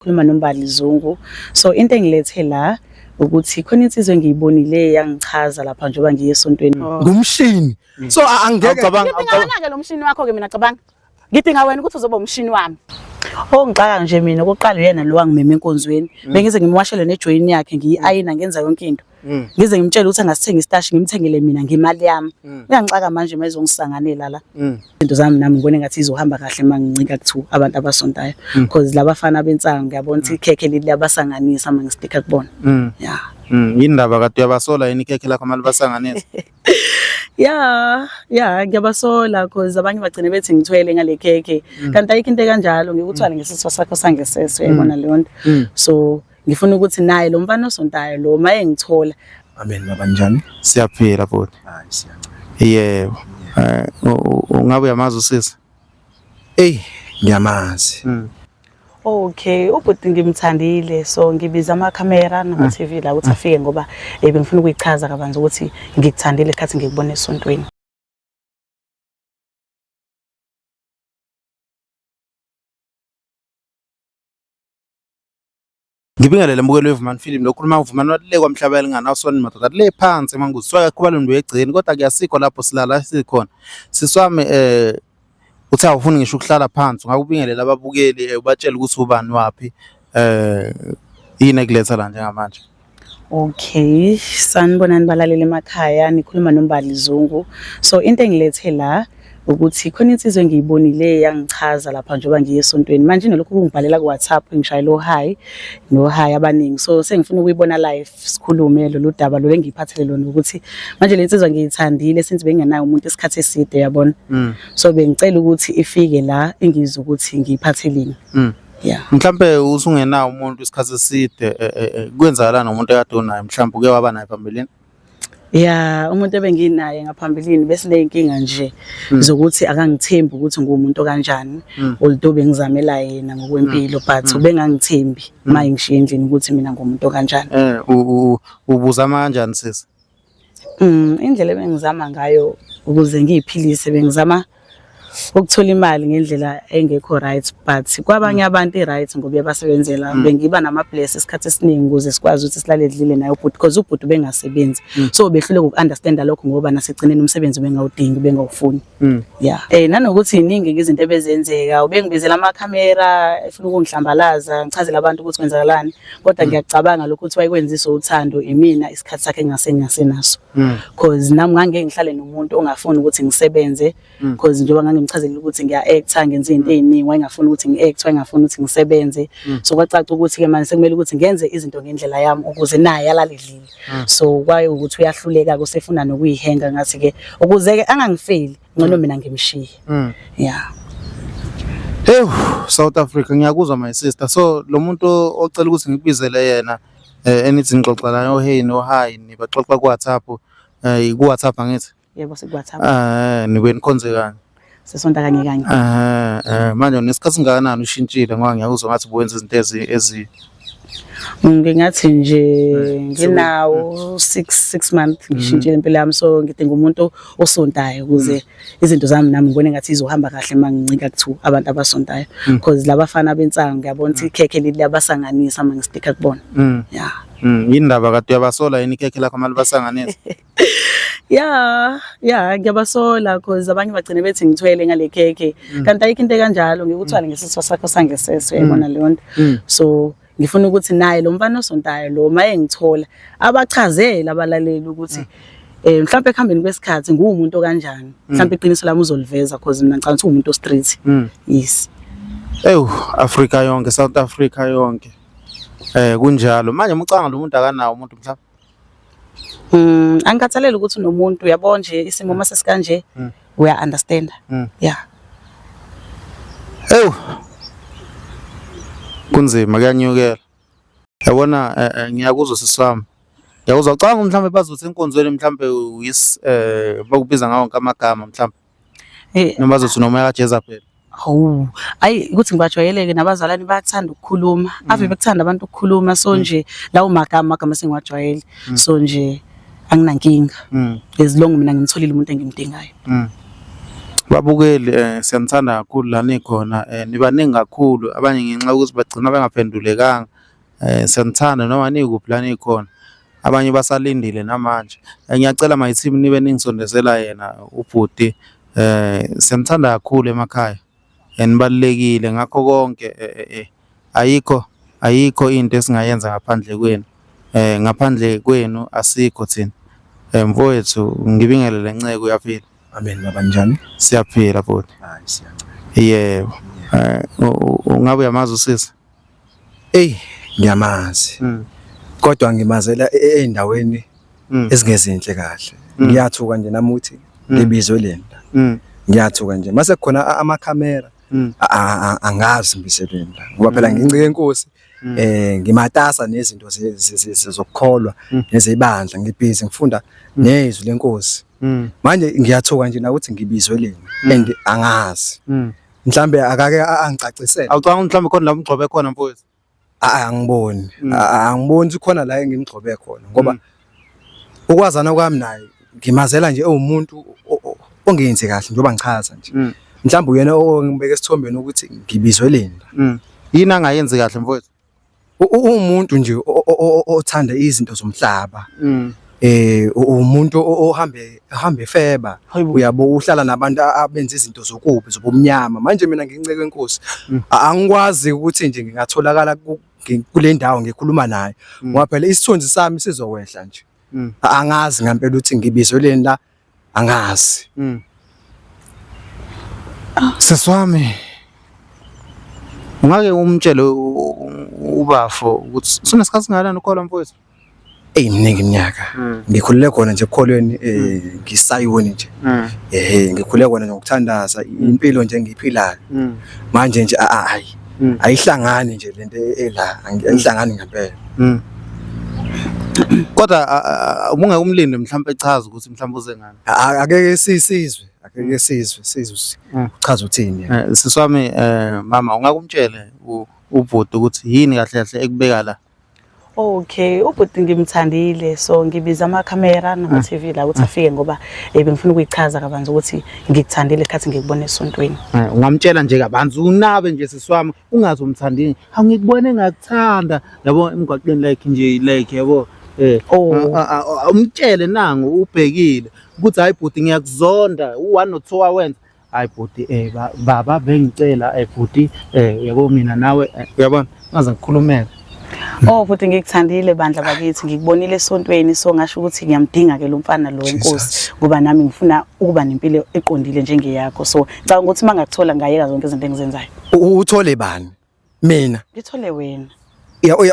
Khuluma noMbali Zungu. So into engilethe la ukuthi khona insizwe engiyibonile yangichaza lapha njengoba ngiye esontweni. Ngumshini. So angeke ngicabanga lo mshini wakho ke mina cabanga. Ngidinga wena ukuthi uzoba umshini wami. Ngixaka nje mina okokuqala uyena lo wangimema enkonzweni. Bengize ngimwashele nejoin yakhe ngiyi-ayina ngenza yonke into. Ngize ngimtshela ukuthi angasithenga istashi ngimthengele mina ngemali yami. Uyangixaka manje mayizongisanganela la. Izinto zami nami ngibone ngathi izohamba kahle mangincika kuthiwa abantu abasontayo because labafana bensango ngiyabona ukuthi ikhekhe liyabasanganisa mangistika kubona. Yeah. Indaba kade uyabasola yini ikhekhe lakho mali basanganisa? Yeah, ngiyabasola because abanye bagcine bethi ngithwele ngale khekhe. Kanti ayikho into kanjalo ngikuthwala ngesiswa sakho sangesese yabona leyo nto. So ngifuna ukuthi naye lo mfana osontayo lo maye ngithola. Amen baba njani? Siyaphila bhuti. Hayi siyaphila. Yebo. Ungabe uyamazi usisi? Ngiyamazi. Okay, ubhuti ngimthandile so ngibiza amakhamera nama TV la ukuthi afike ngoba bengifuna ukuyichaza kabanzi ukuthi ngikuthandile esikhathi ngikubona esontweni. Ngibingelele mbukelo weVuman Film lokhuluma uVuman walile kwamhlaba elingana usoni madoda le phansi manguziswa kakhulu ndo egcini kodwa kuyasikho lapho silala sikhona. Siswami uthi awufuni ngisho ukuhlala phansi ngakubingelela ababukeli ubatshela ukuthi ubani wapi yini ekuletha la njengamanje. Okay, sanibonani balalele emakhaya nikhuluma noMbali Zungu. So into engilethe la ukuthi khona insizwe engiyibonile yangichaza lapha njengoba ngiye esontweni manje nalokho kungibhalela ku WhatsApp ngishayela hi abaningi so sengifuna ukuyibona live sikhulume lolu daba lo engiyiphathele lona ukuthi manje le nsizwa ngiyithandile since bengenayo umuntu isikhathi eside yabona. So bengicela ukuthi ifike la engizwe ukuthi ngiyiphathelini. Yeah. Mhlambe usungenayo umuntu isikhathi eside kwenzakala nomuntu ekade unayo mhlambe uke waba naye phambilini? Yeah, umuntu ebenginaye ngaphambilini bese le inkinga nje zokuthi akangithembi ukuthi ngumuntu kanjani oldo bengizamela yena ngokwempilo but ubengangithembi maye ngishiye endlini ukuthi mina ngumuntu kanjani. Ubuza kanjani sisi? Indlela bengizama ngayo ukuze ngiyiphilise bengizama ukuthola imali ngendlela engekho right but kwabanye abantu i-right ngoba yabasebenzela bengiba nama bless isikhathi esiningi ukuze sikwazi ukuthi silale edlile nayo but because ubhuti bengasebenzi so behlule ukunderstanda lokho ngoba nasegcineni umsebenzi bengawudingi bengawufuni. Yeah. Nanokuthi iningi izinto ebezenzeka ubengibizela amakhamera efuna ukungihlambalaza ngichazela abantu ukuthi kwenzakalani kodwa ngiyacabanga lokho ukuthi wayekwenzisa uthando imina isikhathi sakhe ngasenaso because nami ngangeke ngihlale nomuntu ongafuni ukuthi ngisebenze because njengoba ngimchazela ukuthi ngiya-acta ngenza izinto eziningi wayengafuni ukuthi ngi-act wayengafuni ukuthi ngisebenze so kwacaca ukuthi ke manje sekumele ukuthi ngenze izinto ngendlela yami ukuze naye alale edlile so kwaye ukuthi uyahluleka kusefuna nokuyihenga ngathi ke ukuze ke angangifeli ngcono mina ngimshiye. Yeah. South Africa ngiyakuzwa my sister so lo muntu ocela ukuthi ngibizele yena enithi ngixoxa nayo hey no hi nibaxoxa ku WhatsApp ku WhatsApp angithi? Yebo siku WhatsApp. Nikwenikhonze kanye. Sesonta kanye. Manje unesikhathi singakanani ushintshile ngoba ngiyakuzwa ngathi uwenza izinto ezi ngingathi nje nginawo 6 months ngishintshile impilo yami so ngidinga umuntu osontayo ukuze izinto zami nami ngibone ngathi izohamba kahle mangincika kuthiwa abantu abasontayo because labafana bensango ngiyabona ukuthi ikhekhe liyabasanganisa mangistika kubona. Yeah. Indaba kade uyabasola yini ikhekhe lakho mali basanganisa? Yeah, ngiyabasola because abanye bagcine bethi ngithwele ngale khekhe kanti ayikho into kanjalo ngikuthwala ngesiswa sakho sangesese yabona leyo nto. So ngifuna ukuthi naye lo mfana osontayo lo maye ngithola abachazela abalaleli ukuthi mhlawumbe ekhambeni kwesikhathi ngumuntu kanjani mhlawumbe iqiniso lami uzoliveza because mina ngicabanga ukuthi umuntu street. Yes. Africa yonke South Africa yonke kunjalo manje mucanga lo muntu akanawo umuntu mhlawumbe angikhathalele ukuthi unomuntu uyabona nje isimo mase sikanje uya understand. Yeah. Kunzima kuyanyukela yabona ngiyakuzwa siswami ngiyakuzwa ucanga mhlawumbe bazothi enkonzweni mhlawumbe bakubiza ngawo wonke amagama mhlawumbe noma bazothi noma yakajeza phela. Ayi ukuthi ngibajwayeleke nabazalwane bayathanda ukukhuluma ave bekuthanda abantu ukukhuluma so nje lawo magama sengiwajwayele so nje anginankinga as long mina ngimtholile umuntu engimdingayo. Babukeli siyanithanda kakhulu la nikhona nibaningi kakhulu abanye ngenxa yokuthi bagcina bengaphendulekanga siyanithanda noma nikuphi la nikhona abanye basalindile namanje ngiyacela mayithini nibe ningisondezela yena ubhuti siyanithanda kakhulu emakhaya nibalulekile ngakho konke ayikho into esingayenza ngaphandle kwenu ngaphandle kwenu asikho thina mfowethu ngibingelele nceke uyaphila. Amen baba njani? Siyaphila bhuti. Hayi siyaphila. Yebo. Ungabe uyamazi usisi? Ngiyamazi. Kodwa ngimazela endaweni ezingezinhle kahle. Ngiyathuka nje nami uthi ngibizwe lenda. Ngiyathuka nje mase khona amakhamera angazi mbiselenda ngoba phela ngincike inkosi ngimatasa nezinto zokukholwa nezibandla ngibhizi ngifunda nezwi lenkosi. Manje ngiyathuka nje na ukuthi ngibizwe lena and angazi mhlambe akake angicacisele. Awucanga mhlambe khona la umgcobe khona mfowethu? Angiboni angiboni khona la engimgcobe khona ngoba ukwazana kwami naye ngimazela nje umuntu ongenzi kahle njengoba ngichaza nje mhlawumbe uyena ongibeka esithombeni ukuthi ngibizwe lenda. Yini angayenzi kahle mfowethu? Umuntu nje othanda izinto zomhlaba. Umuntu ohambe feba uyabo uhlala nabantu abenza izinto zokubi zobumnyama manje mina nginceke inkosi angikwazi ukuthi nje ngingatholakala kule ndawo ngikhuluma naye ngoba phela isithunzi sami sizowehla nje angazi ngempela ukuthi ngibizwe lena angazi. Seswami ungake umtshele ubafo ukuthi usunesikhathi singalana ukholwa mfowethu? Iminingi iminyaka ngikhulule khona nje ekholweni ngisayoni nje ngikhulule khona ngokuthandaza impilo nje engiyiphilayo manje nje ayihlangani nje lento la ayihlangani ngempela. Kodwa ubunge umlindi mhlawumbe echaza ukuthi mhlawumbe uze ngani? Akeke sizwe uchaza uthini? Siswami mama ungakumtshele ubhuti ukuthi yini kahle kahle ekubeka la? Okay, ubhuti ngimthandile so ngibiza amakhamera nama TV la ukuthi afike ngoba bengifuna ukuyichaza kabanzi ukuthi ngikuthandile isikhathi ngikubona esontweni. Ungamtshela nje kabanzi unabe nje siswami ungazi umthandile. Angikubone ngakuthanda yabo emgwaqeni like yabo umtshele nangu ubhekile ukuthi hayi bhuti ngiyakuzonda u1 no2 awenza hayi bhuti baba bengicela bhuti yabo mina nawe uyabona ngaze ngikhulumeke. Futhi ngikuthandile bandla bakithi ngikubonile esontweni so ngasho ukuthi ngiyamdinga ke lo mfana lo wenkosi ngoba nami ngifuna ukuba nempilo eqondile njengeyakho so ngicabanga ukuthi mangakuthola ngayeka zonke izinto engizenzayo. Uthole bani? Mina Ngithole wena.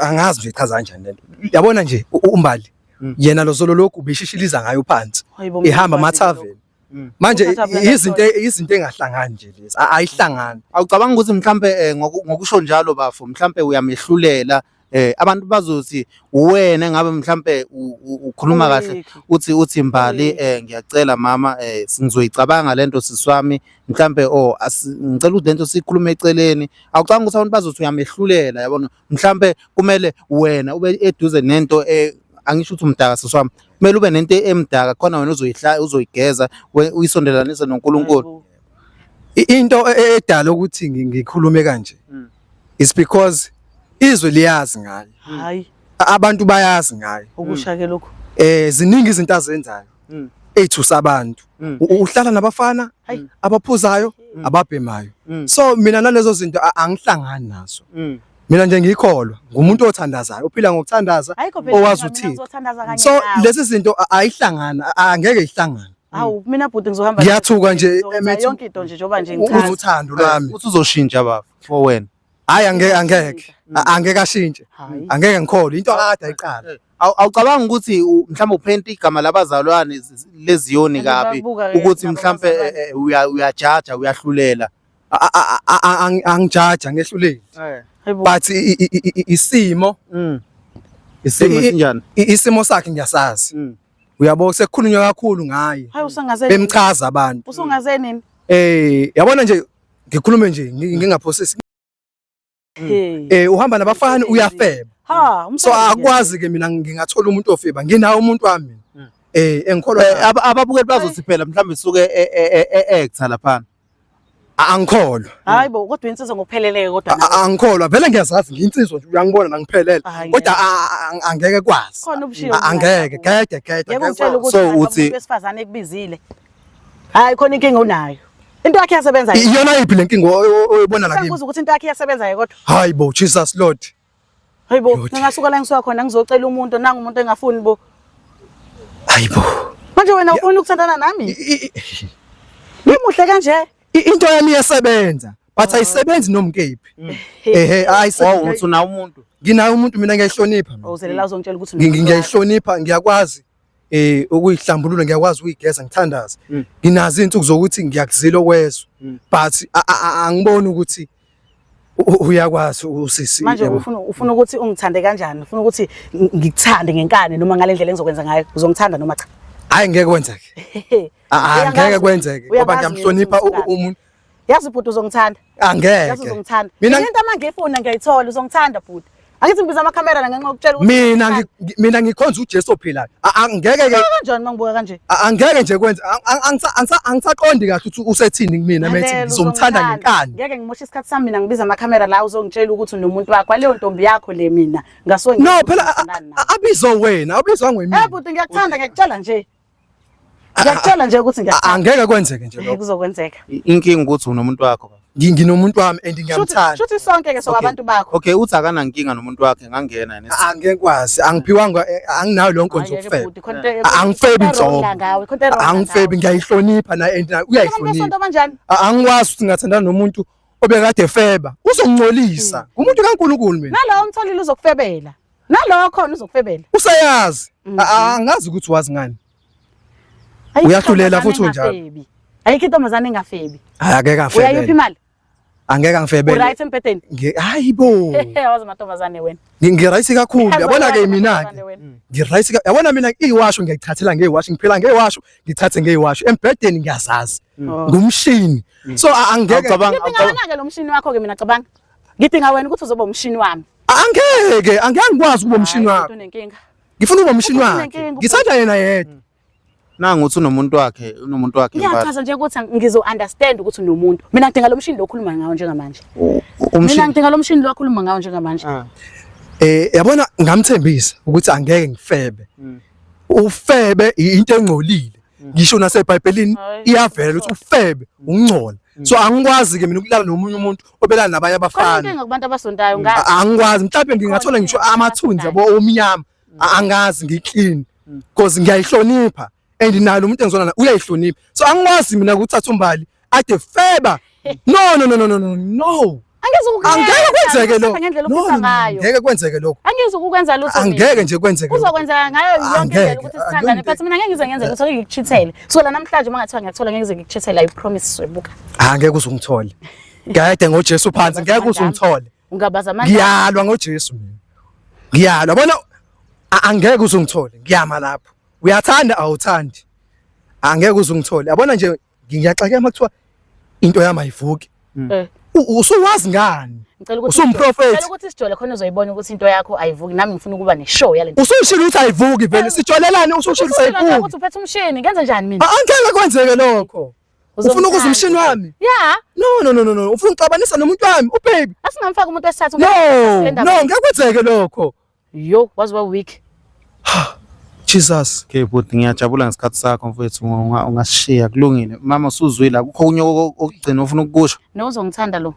Angazi nje ichaza kanjani lento. Yabona nje umbali yena lo solo lokhu ubeshishiliza ngayo phansi ehamba ama-tavern manje izinto engahlangani nje lezi ayihlangani. Awucabanga ukuthi mhlambe ngokusho njalo bafo mhlambe uyamehlulela abantu bazothi uwena ngabe mhlambe ukhuluma kahle uthi Mbali ngiyacela mama singizoyicabanga lento siswami mhlambe ngicela ukuthi lento sikhulume eceleni. Awucabanga ukuthi abantu bazothi uyamehlulela yabona mhlambe kumele wena ube eduze nento angisho ukuthi umdaka siswami kumele ube nento emdaka khona wena uzoyigeza uyisondelanise noNkulunkulu. Into edala ukuthi ngikhulume kanje is because izwe liyazi ngayo. Hayi Abantu bayazi ngayo. Ukushake lokho. Ziningi izinto azenzayo. Ethusa abantu. Uhlala nabafana abaphuzayo ababhemayo. So mina nalezo zinto angihlangani nazo. Mina nje ngikholwa ngumuntu othandazayo ophila ngokuthandaza owazi uthini. So lezi zinto ayihlangana angeke ihlangane. Hawu mina bhuti ngizohamba ngiyathuka nje yonke into nje njoba nje ngichaza uthando lwami uthi uzoshintsha baba for wena. Hayi angeke ashintshe angeke ngikholwe into akade ayiqala. Awucabanga ukuthi mhlawumbe uphenta igama labazalwane leziyoni kabi ukuthi mhlawumbe uyajaja uyahlulela? Angijaja ngehluleli but isimo sinjani isimo sakhe ngiyasazi. Uyabo sekukhulunywa kakhulu ngaye bemchaza abantu usungaze nini yabona nje ngikhulume nje ngingaphosisi uhamba nabafana uyafeba so akwazi ke mina ngingathola umuntu ofeba nginawo umuntu wami engikholwa ababukeli bazothi phela mhlawumbe isuke ektha laphana Angikholwa. Hayibo kodwa insizwa ngokupheleleke kodwa Angikholwa vele ngiyazazi ngiyinsizwa nje uyangibona nangiphelele kodwa angeke kwazi. khona ubushiyo. Angeke Yebo ngitshela ukuthi So uthi besifazane ekubizile. Hayi khona inkinga unayo. Into yakhe iyasebenza yini? iyona iphi lenkinga oyibona la kimi? Sengibuza ukuthi into yakhe iyasebenza kodwa. Hayibo Jesus Lord. Hayibo ngingasuka la ngisuka khona ngizocela umuntu nanga umuntu engafuni bo. Hayibo. Manje wena ufuna ukuthandana nami? Ngimuhle kanje. Into yami iyasebenza but ayisebenzi noma kephi. Ayisebenzi. uthi una umuntu. Nginayo umuntu mina ngiyayihlonipha. Uzelela uzongitshela ukuthi Ngiyayihlonipha ngiyakwazi ukuyihlambulula ngiyakwazi ukuyigeza ngithandaza. Nginazo izinsuku zokuthi ngiyakuzila okwezwe but angiboni ukuthi uyakwazi usisi. manje ufuna ukuthi ungithande kanjani? Ufuna ukuthi ngikuthande ngenkani noma ngale ndlela engizokwenza ngayo? Uzongithanda noma cha? Hayi ngeke kwenzeke. Angeke kwenzeke ngoba ngiyamhlonipha umuntu. Yazi bhuti uzongithanda? Angeke. Yazi uzongithanda. Mina into mangifuna ngiyayithola uzongithanda bhuti. Angithi ngibiza amakhamera la ngenxa yokutshela ukuthi mina ngikhonza uJesu ophilayo. Angeke ke kanjani mangibuka kanje? angeke nje kwenza angisaqondi kahle ukuthi usethini kumina methi ngizomthanda ngenkani. Ngeke ngimoshe isikhathi sami mina ngibiza amakhamera la uzongitshela ukuthi unomuntu wakho leyo ntombi yakho le mina ngasuke No phela abizo wena abizwa ngwemina. bhuti ngiyakuthanda ngiyakutshela nje. Ngiyakutshela nje ukuthi ngiyakuthanda. Angeke kwenzeke nje lokho. Kuzokwenzeka. Inkinga ukuthi unomuntu wakho. Nginomuntu wami and ngiyamthanda. Shuthi sonke ke sokabantu bakho. Okay uthi akana nkinga nomuntu wakhe ngangena nesi. Angeke kwazi angiphiwanga anginayo lonke nje ukufeba. Angifebi inhlobo. Angifebi ngiyayihlonipha na and uyayihlonipha. Angikwazi ukuthi ngathandana nomuntu obekade feba. Uzongcolisa. Umuntu kaNkulunkulu mina. Nalowo umtholile uzokufebela. Nalowo khona uzokufebela. Usayazi. Angazi ukuthi wazi ngani. Uyahlulela futhi unjalo. Ayikho intombazane engafebi. Angeke afebe. Uyayiphi imali? Angeke angifebele. Right empetheni. Hayibo. Wazi amantombazane wena. Ngirayisi kakhulu. Yabona ke mina ke. Ngirayisi yabona mina iwasho ngiyayithathela ngeiwasho ngiphela ngeiwasho ngithathe ngeiwasho empedeni ngiyazazi. Ngumshini. So angeke ngicabanga ke lo mshini wakho ke mina cabanga. Ngidinga wena ukuthi uzoba umshini wami. Angeke ngikwazi ukuba umshini wakho. Ngifuna ukuba umshini wakhe. Ngisatha yena yedwa. Nanga uthi unomuntu wakhe Ngiyachaza nje ukuthi ngizo understand ukuthi unomuntu. Mina ngidinga lo mshini lo okhuluma ngawo njengamanje. Mina ngidinga lo mshini lo okhuluma ngawo njengamanje. Yabona ngamthembisa ukuthi angeke ngifebe. Ufebe into engcolile. Ngisho naseBhayibhelini iyavela ukuthi ufebe ungcola. So angikwazi ke mina ukulala nomunye umuntu obelana nabanye abafana. Konke ngabantu abasondayo ngazi. Angikwazi mhlawumbe ngingathola ngisho amathunzi yabo omnyama. Angazi ngiclean because ngiyayihlonipha. And nalo umuntu engizona naye uyayihlonipha. So angikwazi mina ukuthatha umbali ade feba. No. Angeke kwenzeke lokho. Ngeke kwenzeke lokho. Angizokukwenza lutho. Angeke nje kwenzeke. Uzokwenza ngayo yonke indlela ukuthi sithandane. But mina ngeke ngize ngenze ukuthi ngikuchithele. So la namhlanje mangathiwa ngiyathola ngeke ngize ngikuchithele. I promise swebuka. Angeke uzungithole. Ngiyade ngoJesu phansi ngeke uzungithole. Ungabaza manje. Ngiyalwa ngoJesu mina. Ngiyalwa bona angeke uzungithole. Ngiyama lapho. Uyathanda awuthandi. Angeke uzungithole. Yabona nje ngiyaxakeka makuthiwa into yami ayivuki. Usuwazi ngani? Usumprofeti. Ngicela ukuthi sijole khona uzoyibona ukuthi into yakho ayivuki nami ngifuna ukuba neshow yalento. Usushilo ukuthi ayivuki vele sijolelane usushilo ukuthi ayivuki. Ukuthi uphethe umshini ngenze njani mina? Angeke kwenzeke lokho. Ufuna ukuza umshini wami? Yeah. No. Ufuna uxabanisa nomuntu wami, ubaby. Asingamfaka umuntu esithathu. No, ngeke kwenzeke lokho. Yo, was well week. Jesus. Okay but ngiyajabula ngesikhathi sakho mfowethu ungashiya kulungile. Mama usuzwile akukho kunye okugcina ufuna ukusho. No uzongithanda lo.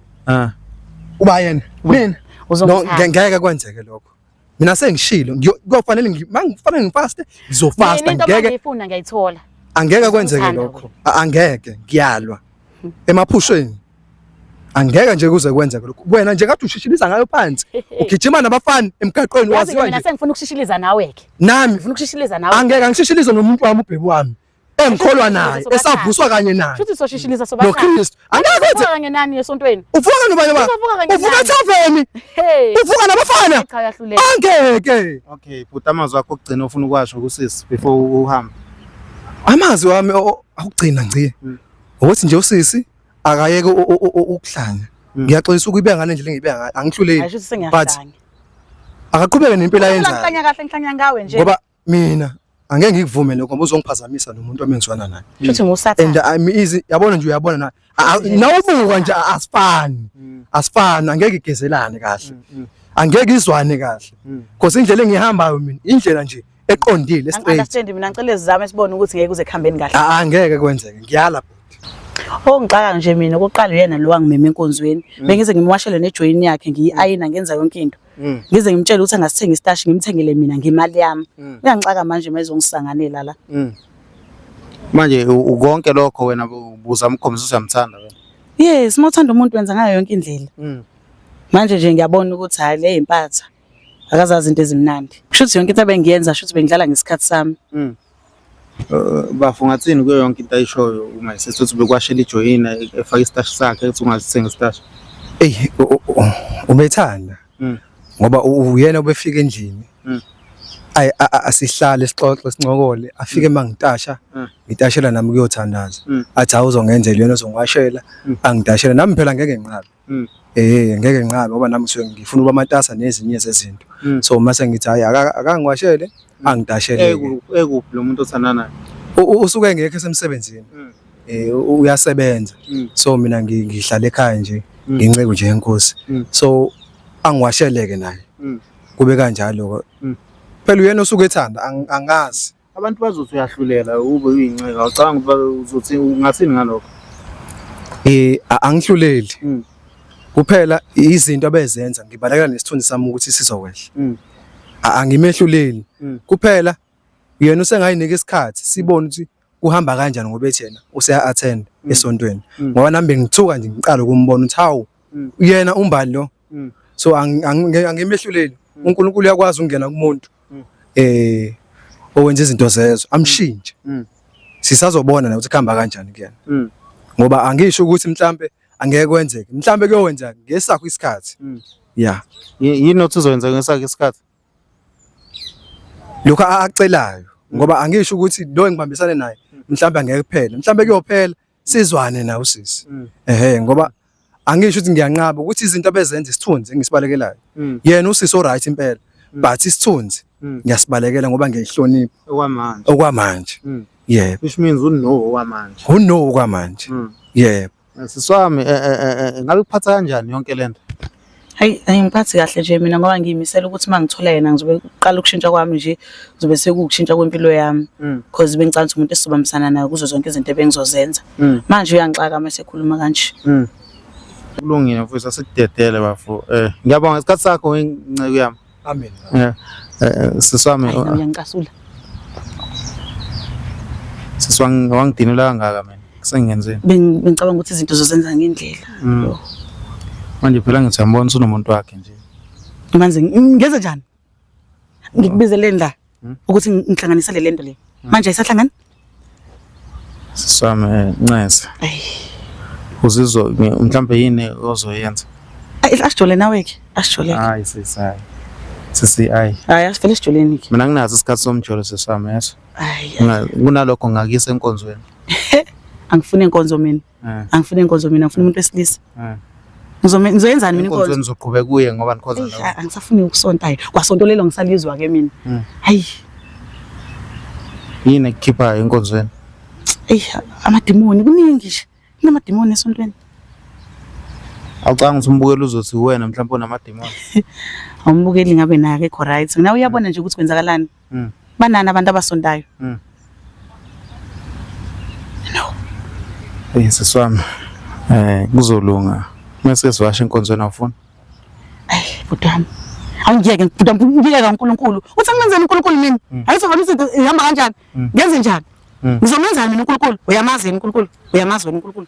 Uba yena. Mina. No ngeke kwenzeke lokho. Mina sengishilo kufanele mangifanele ngifaste ngizofasta ngeke ngifuna ngiyayithola. Angeke kwenzeke lokho. Angeke ngiyalwa. Emaphushweni. Angeke nje kuze kwenzeke lokho. Wena nje kade ushishiliza ngayo phansi. Ugijima nabafana emgaqweni waziwa nje. Mina sengifuna ukushishiliza nawe ke. Nami ngifuna ukushishiliza nawe. Angeke ngishishilize nomuntu wami ubhebi wami. Engikholwa naye esavuswa kanye naye. Futhi soshishiliza sobasha. NoKristu. Angeke kwenzeke kanye nani esontweni. Uvuka nobanye ba. Uvuka thaveni. Uvuka nabafana. Angeke. Okay, but amazwi akho okugcina ufuna ukwasho kusisi before uhamba. Amazwi wami akugcina ngci. Ukuthi nje usisi akayeke ukuhlanya. Ngiyaxolisa ukubeka ngane nje ngibeka ngayo. Angihluleki. But akaqhubeke nempilo ayenzayo. Ngihlanya kahle ngihlanya ngawe nje. Ngoba mina angeke ngikuvume lokho ngoba uzongiphazamisa nomuntu omenzwana naye. Futhi ngusathana. And I'm easy yabona nje uyabona na nawubuka nje asifani angeke igezelane kahle angeke izwane kahle because indlela engihambayo mina indlela nje eqondile straight understand mina ngicela sizame sibone ukuthi ngeke kuze kuhambeni kahle angeke kwenzeke ngiyala ngixaka nje mina okokuqala uyena lo wangimema enkonzweni bengize ngimwashele nejoin yakhe ngiyiayina ngenza yonke into ngize ngimtshela ukuthi angasithenga istashi ngimthengele mina ngemali yami uyangixaka manje mayizongisanganela la manje ukonke lokho wena uzama ukukhombisa uyamthanda wena yes mothanda umuntu wenza ngayo yonke indlela manje nje ngiyabona ukuthi hayi le impatha akazazi into ezimnandi kushuthi yonke into abengiyenza shuthi bengidlala ngesikhathi sami bafungathini kuyo yonke into ayishoyo uma isethi bekwashela ijoyina efaka istashi sakhe ethi ungazithenga istashi ubethanda ngoba uyena obefika endlini asihlale sixoxe sincokole afike mangitasha ngitashela nami kuyothandaza athi awuzongenzela yena ozongwashela angidashela nami phela ngeke nginqabe ngeke nginqabe ngoba nami ngifuna uba amatasa nezinye zezinto so mase ngithi hayi akangiwashele angidashele ekuphi lo muntu othandana naye usuke ngekho esemsebenzini uyasebenza so mina ngihlala ekhaya nje nginceke nje enkosi so angiwasheleke naye kube kanjalo phela uyena osuke ethanda angazi abantu bazothi uyahlulela ube uyinceka ucabanga ukuba uzothi ungathini ngalokho angihluleli kuphela izinto abezenza ngibaleka nesithunzi sami ukuthi sizokwehla angimehluleli kuphela yena usengayinika isikhathi sibone ukuthi kuhamba kanjani ngoba ethi yena useya attend esontweni ngoba nami bengithuka nje ngiqala ukumbona ukuthi hawu yena umbali lo so angimehluleli uNkulunkulu uyakwazi ukungena kumuntu owenza izinto zezo amshintshe sisazobona na ukuthi kuhamba kanjani kuyena ngoba angisho ukuthi mhlambe angeke kwenzeke mhlambe kuyowenza ngesakho isikhathi yini othi uzowenza ngesakho isikhathi lokho acelayo ngoba angisho ukuthi lo engibambisane naye mhlambe angeke kuphela mhlambe kuyophela sizwane na usisi ngoba angisho ukuthi ngiyanqaba ukuthi izinto abezenza isithunzi engisibalekelayo yena usisi o right impela but isithunzi ngiyasibalekela ngoba ngiyihlonipha okwamanje which means okwamanje okwamanje siswami ngabe kuphatha kanjani yonke lento hayi angiphathi kahle nje mina ngoba ngiyimisela ukuthi mangithola yena ngizobe uqala ukushintsha kwami nje kuzobe sekukushintsha kwempilo yami because bengicabanga umuntu esizobambisana naye kuzo zonke izinto ebengizozenza manje uyangixaka mase ekhuluma kanje kulungile mfowethu asikudedele bafo ngiyabonga isikhathi sakho inceke yami amen siswami ngiyangicasula siswami wangidinela kangaka mina sengenzeni bengicabanga ukuthi izinto zozenza ngendlela manje phela ngithi ngiyambona usunomuntu wakhe nje manje ngeze njani ngikubizele la ukuthi ngihlanganisele lento le manje ayisahlangani siswami ncese uzizwa mhlambe yini ozoyenza asijole nawe ke asijole hayi sisi hayi asivele sijoleni ke mina nginazo isikhathi somjolo siswami yeso hayi kunalokho ngakisa enkonzweni angifuni inkonzo mina angifuni umuntu wesilisa ngizoyenzani mina inkonzo nizoqhubeka kuye ngoba nikhonza la angisafuni ukusonta kwasonto lelo ngisalizwa ke mina hayi yini ekukhipha enkonzweni amadimoni kuningi nje kunamadimoni esontweni awucanga ukuthi umbukeli uzothi wena mhlawumbe unamadimoni awumbukeli ngabe naye ekho right mina uyabona nje ukuthi kwenzakalani banana abantu abasontayo siswami kuzolunga mase sivashe enkonzweni awufuni butami awungiyeke ngiyeka uNkulunkulu uthi ngenzeni uNkulunkulu mina ayizobona izinto ihamba kanjani ngenze njani ngizomenzani mina uNkulunkulu uyamazi uNkulunkulu uyamazi wena uNkulunkulu